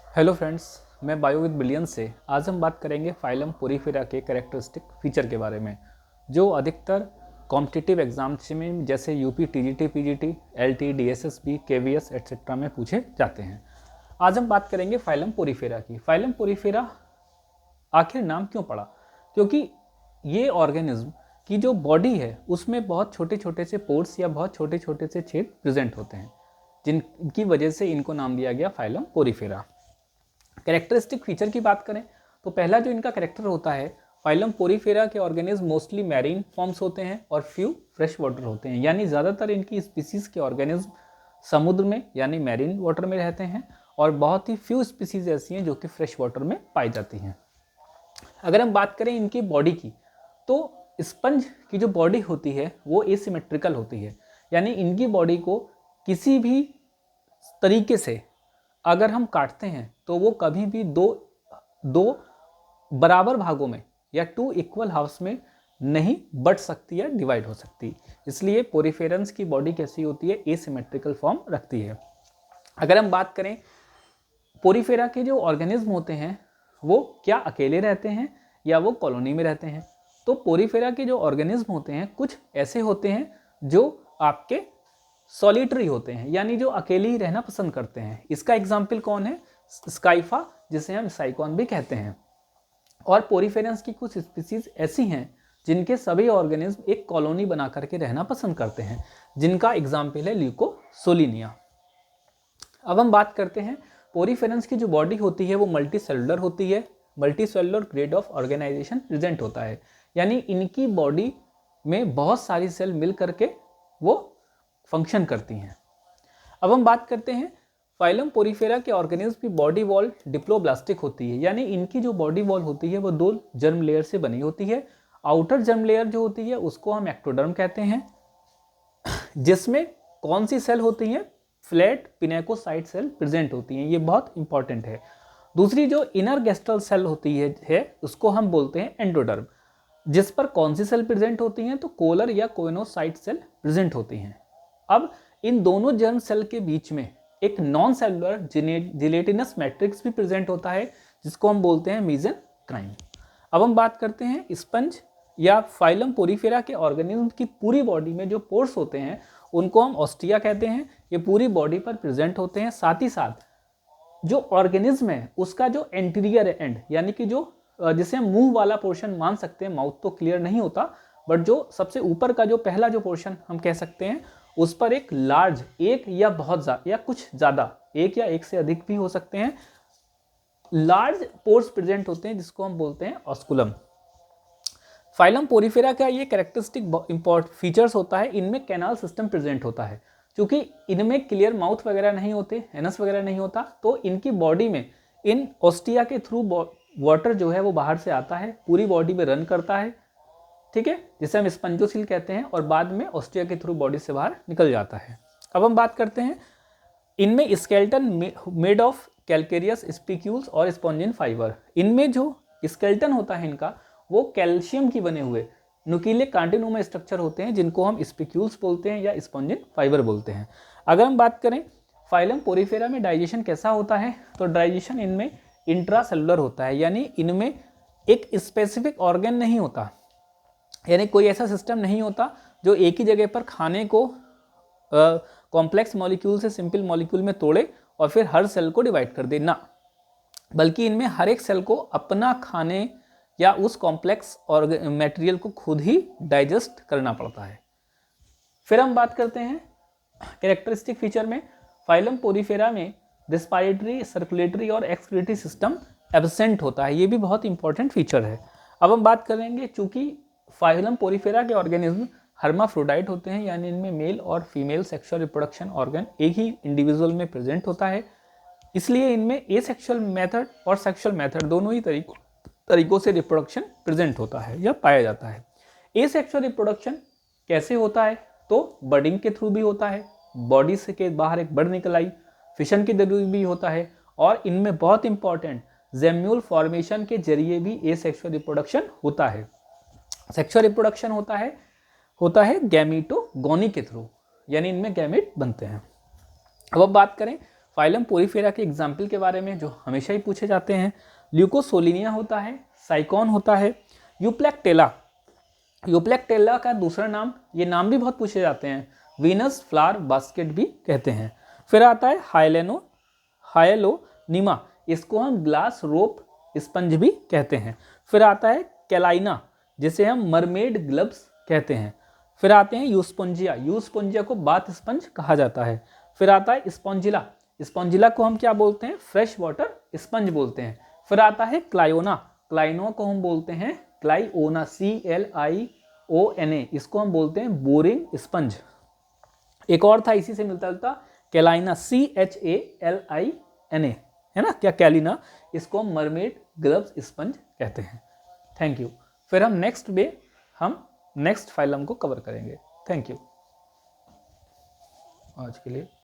Hello friends, मैं bio with billions से आज हम बात करेंगे फाइलम पोरीफेरा के कैरेक्टरिस्टिक फीचर के बारे में जो अधिकतर कॉम्पिटिटिव एग्जाम्स में जैसे UP TGT PGT LT DSSB KVS etcetera में पूछे जाते हैं। आज हम बात करेंगे फाइलम पोरीफेरा की। फाइलम पोरीफेरा आखिर नाम क्यों पड़ा? क्योंकि ये ऑर्गेनिज्म की जो बॉडी है उसमें बहुत छोटे छोटे से पोर्स या बहुत छोटे छोटे से छेद प्रेजेंट होते हैं, जिनकी वजह से इनको नाम दिया गया फाइलम पोरीफेरा। कैरेक्टरिस्टिक फीचर की बात करें तो पहला जो इनका कैरेक्टर होता है, फाइलम पोरीफेरा के ऑर्गेनिज्म मोस्टली मैरीन फॉर्म्स होते हैं और फ्यू फ्रेश वाटर होते हैं, यानी ज़्यादातर इनकी स्पीसीज के ऑर्गेनिज्म समुद्र में यानी मैरीन वाटर में रहते हैं और बहुत ही फ्यू स्पीसीज ऐसी हैं जो कि फ्रेश वाटर में पाई जाती हैं। अगर हम बात करें इनकी बॉडी की तो स्पंज की जो बॉडी होती है वो एसिमेट्रिकल होती है, यानी इनकी बॉडी को किसी भी तरीके से अगर हम काटते हैं तो वो कभी भी दो बराबर भागों में या टू इक्वल हाफ्स में नहीं बट सकती या डिवाइड हो सकती। इसलिए पोरीफेरंस की बॉडी कैसी होती है? एसिमेट्रिकल फॉर्म रखती है। अगर हम बात करें पोरीफेरा के जो ऑर्गेनिज्म होते हैं वो क्या अकेले रहते हैं या वो कॉलोनी में रहते हैं, तो पोरीफेरा के जो ऑर्गेनिज्म होते हैं कुछ ऐसे होते हैं जो आपके सॉलिटरी होते हैं, यानी जो अकेले ही रहना पसंद करते हैं। इसका एग्जाम्पल कौन है? स्काइफा, जिसे हम साइकॉन भी कहते हैं। और पोरीफेरंस की कुछ स्पीसीज ऐसी हैं जिनके सभी ऑर्गेनिज्म एक कॉलोनी बना करके रहना पसंद करते हैं, जिनका एग्जाम्पल है ल्यूकोसोलिनिया। अब हम बात करते हैं पोरीफेरंस की जो बॉडी होती है वो मल्टी सेलुलर होती है। Multi cellular grade of organisation present होता है, यानी इनकी बॉडी में बहुत सारी सेल मिल करके वो फंक्शन करती हैं। अब हम बात करते हैं फाइलम पोरीफेरा के ऑर्गेनिज्म की बॉडी वॉल डिप्लोब्लास्टिक होती है, यानी इनकी जो बॉडी वॉल होती है वो दो जर्म लेयर से बनी होती है। आउटर जर्म लेयर जो होती है उसको हम एक्टोडर्म कहते हैं, जिसमें कौन सी सेल होती है? फ्लैट पिनेकोसाइट सेल प्रेजेंट होती हैं, ये बहुत इंपॉर्टेंट है। दूसरी जो इनर गैस्ट्रल सेल होती है उसको हम बोलते हैं एंडोडर्म, जिस पर कौन सी सेल प्रेजेंट होती हैं? तो कोलर या कोइनोसाइट सेल प्रेजेंट होती हैं। अब इन दोनों जर्म सेल के बीच में एक नॉन सेलुलर जिलेटिनस मैट्रिक्स भी प्रेजेंट होता है, जिसको हम बोलते हैं मीसेनकाइम। अब हम बात करते हैं स्पंज या फाइलम पोरीफेरा के ऑर्गेनिज्म की पूरी बॉडी में जो पोर्स होते हैं उनको हम ऑस्टिया कहते हैं। ये पूरी बॉडी पर प्रेजेंट होते हैं। साथ ही साथ जो ऑर्गेनिज्म है उसका जो एंटीरियर एंड, यानी कि जो जिसे हम मुंह वाला पोर्शन मान सकते हैं, माउथ तो क्लियर नहीं होता, बट जो सबसे ऊपर का जो पहला जो पोर्शन हम कह सकते हैं उस पर एक लार्ज, एक या बहुत ज्यादा या कुछ ज्यादा, एक या एक से अधिक भी हो सकते हैं, लार्ज पोर्स प्रेजेंट होते हैं, जिसको हम बोलते हैं ऑस्कुलम। फाइलम पोरीफेरा का ये कैरेक्टरिस्टिक इंपॉर्टेंट फीचर्स होता है, इनमें कैनाल सिस्टम प्रेजेंट होता है। क्योंकि इनमें क्लियर माउथ वगैरह नहीं होते, एनस वगैरह नहीं होता, तो इनकी बॉडी में इन ऑस्टिया के थ्रू वाटर जो है वो बाहर से आता है, पूरी बॉडी में रन करता है, ठीक है, जिसे हम स्पंजोसिल कहते हैं, और बाद में ऑस्टिया के थ्रू बॉडी से बाहर निकल जाता है। अब हम बात करते हैं इनमें skeleton made of calcareous spicules और स्पॉन्जिन फाइबर। इनमें जो स्केलेटन होता है इनका वो कैल्शियम की बने हुए नुकीले कांटिनुमा स्ट्रक्चर होते हैं, जिनको हम स्पिक्यूल्स बोलते हैं या स्पॉन्जिन फाइबर बोलते हैं। अगर हम बात करें फाइलम पोरीफेरा में डाइजेशन कैसा होता है, तो डाइजेशन इनमें इंट्रासेलुलर होता है, यानी इनमें एक स्पेसिफिक ऑर्गन नहीं होता, यानी कोई ऐसा सिस्टम नहीं होता जो एक ही जगह पर खाने को कॉम्प्लेक्स मॉलिक्यूल से सिंपल मॉलिक्यूल में तोड़े और फिर हर सेल को डिवाइड कर दे, ना, बल्कि इनमें हर एक सेल को अपना खाने या उस कॉम्प्लेक्स और मटेरियल को खुद ही डाइजेस्ट करना पड़ता है। फिर हम बात करते हैं कैरेक्टरिस्टिक फीचर में। फाइलम पोरीफेरा में रेस्पिरेटरी, सर्कुलेटरी और एक्सक्रीटरी सिस्टम एब्सेंट होता है, ये भी बहुत इंपॉर्टेंट फीचर है। अब हम बात करेंगे, चूंकि फाइलम पोरीफेरा के ऑर्गेनिज्म हर्माफ्रोडाइट होते हैं, यानी इनमें मेल और फीमेल सेक्सुअल रिप्रोडक्शन ऑर्गन एक ही इंडिविजुअल में प्रेजेंट होता है, इसलिए इनमें एसेक्सुअल मेथड और सेक्सुअल मेथड दोनों ही तरीकों से रिप्रोडक्शन प्रेजेंट होता है या पाया जाता है। एसेक्सुअल रिप्रोडक्शन कैसे होता है? तो बर्डिंग के थ्रू भी होता है, बॉडी से के बाहर एक बर्ड निकल आई, फिशन के जरिए भी होता है, और इनमें बहुत इंपॉर्टेंट जेम्यूल फॉर्मेशन के जरिए भी एसेक्सुअल रिप्रोडक्शन होता है। सेक्सुअल रिप्रोडक्शन होता है गैमीटोगोनी के थ्रू, यानी इनमें गैमेट बनते हैं। अब बात करें फाइलम पोरीफेरा के एग्जाम्पल के बारे में जो हमेशा ही पूछे जाते हैं, ल्यूकोसोलिनिया होता है, साइकॉन होता है, यूप्लेक्टेला, यूप्लेक्टेला का दूसरा नाम, ये नाम भी बहुत पूछे जाते हैं, वीनस फ्लावर बास्केट भी कहते हैं। फिर आता है हायलोनीमा, इसको हम ग्लास रोप स्पंज भी कहते हैं। फिर आता है कैलाइना, जिसे हम मरमेड ग्लव्स कहते हैं। फिर आते हैं यूस्पोंजिया, यूस्पोंजिया को बाथ स्पंज कहा जाता है। फिर आता है स्पॉन्जिला, स्पॉन्जिला को हम क्या बोलते हैं, फ्रेश वाटर स्पंज बोलते हैं। फिर आता है क्लायोना, क्लाइनो को हम बोलते हैं क्लाइओना, CLIONA, इसको हम बोलते हैं बोरिंग स्पंज। एक और था इसी से मिलता जुलता, कैलाइना, CHALINA, है ना, क्या कैलिना, इसको हम मरमेड ग्लव्स स्पंज कहते हैं। Thank you. फिर हम नेक्स्ट फाइलम को कवर करेंगे। थैंक यू आज के लिए।